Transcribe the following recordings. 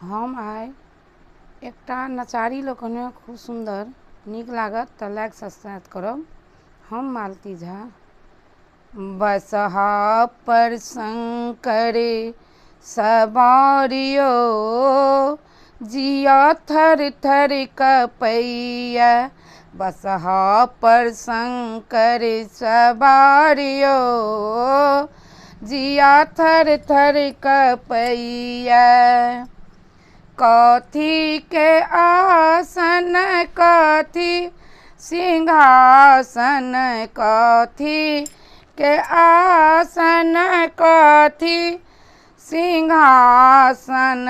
हम आइ एकटा नचारी लोकनिक खूब सुन्दर नीक लागत तऽ लाइक सब्सक्राइब करब। हम मालती झा। बसहा पर शंकर सवारियो, जिया थर थर कपैया। बसहा पर शंकर सवारियो, जिया थर थर कपैया। कथी के आसन कथी सिंहासन, कथी के आसन कथी सिंहासन।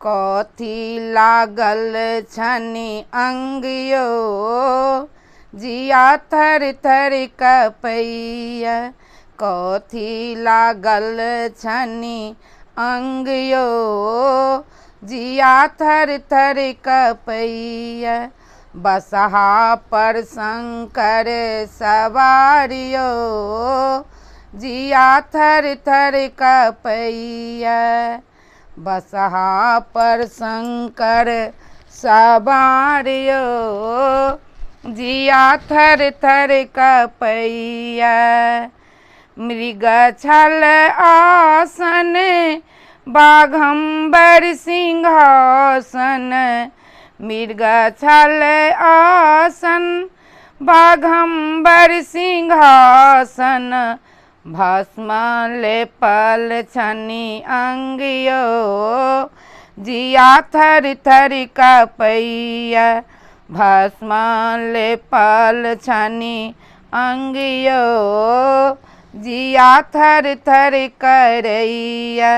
कथी लागल छनि अंगियो, जिया थर थर कपैया। कथी लागल छनि अंगियो, जिया थर थर कपैया। बसहा पर शंकर सवारियो, जिया थर थर कपैया। बसहा पर शंकर सवारियो, जिया थर थर कपैया। मृग छल आसन बाघम्बर सिंहासन। मृग छल आसन बाघम्बर सिंहासन। भस्म लेपल छनि अंगियो, जिया थर थर कपैया। भस्म लेपल छनि अंगियो, जिया थर थर करैया।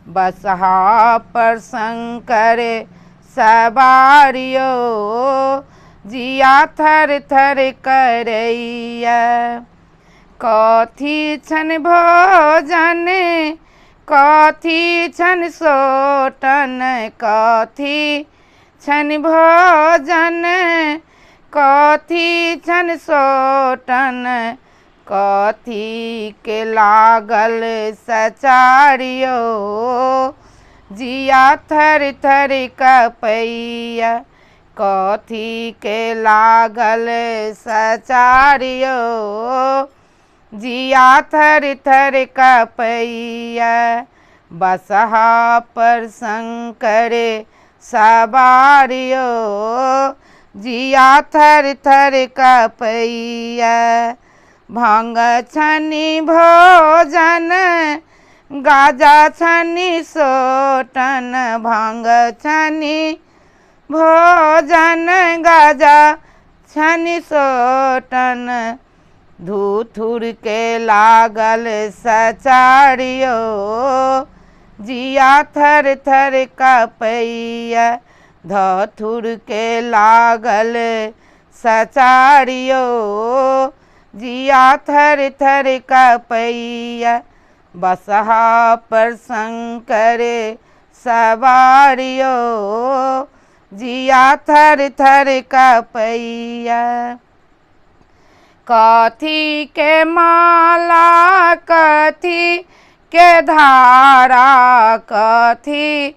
बसहा पर शंकर सवारियो, जिया थर थर करैया। कथी छनि भोजन कथी छनि सोटन, कथी छनि भोजन कथी छनि सोटन। कथी के लागल सचारियो, जिया थर थर कपैया। कथी के लागल सचारियो, जिया थर थर कपैया। बसहा पर शंकर सवारियो, जिया थर थर कपैया। भांग छनि भोजन गाजा छनि सोटन। भांग छनि भोजन गाजा छनि सोटन। धूथुर के लागल सचारियो, जिया थर थर कपैया। धथुर के लागल सचारियो, जिया थर थर कपैया। बसहा पर शंकर सवारियो, जिया थर थर कपैया। कथी के माला कथी के धारा, कथी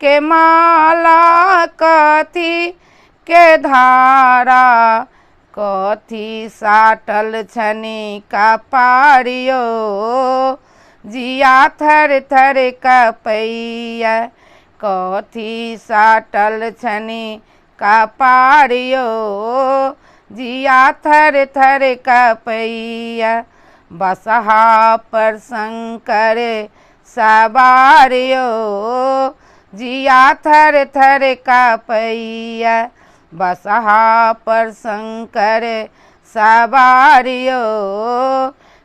के माला कथी के धारा। कथी साटल छनि कपारियो, जिया थर थर कपैया। कथी साटल छनि कपारियो, जिया थर थर कपैया। बसहा पर शंकर सवारियो, जिया थर थर कपैया। बसहा पर शंकर सवारियो,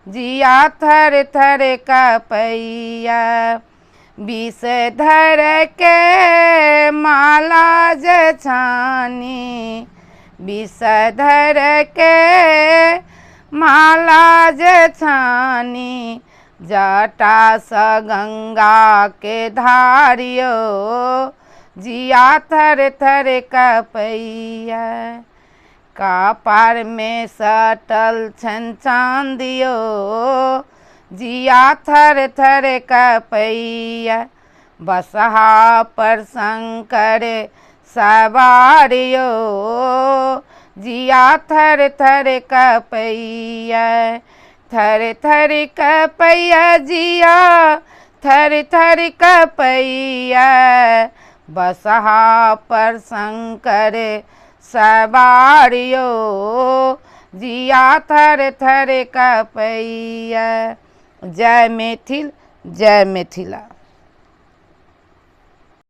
जिया थर थर कपैया। विषधर के माला जे छानी, विषधर के माला जे छानी। जटा स गंगा के धारियो, जिया थर थर कपैया। कपार में सटल छनि चांदियो, जिया थर थर कपैया। बसहा पर शंकर सवारियो, जिया थर थर कपैया, थर थर कपैया जिया थर थर कपैया, बसहा पर शंकर सवारियो, जिया थर थर कपैया। जय मैथिल, जय मिथिला।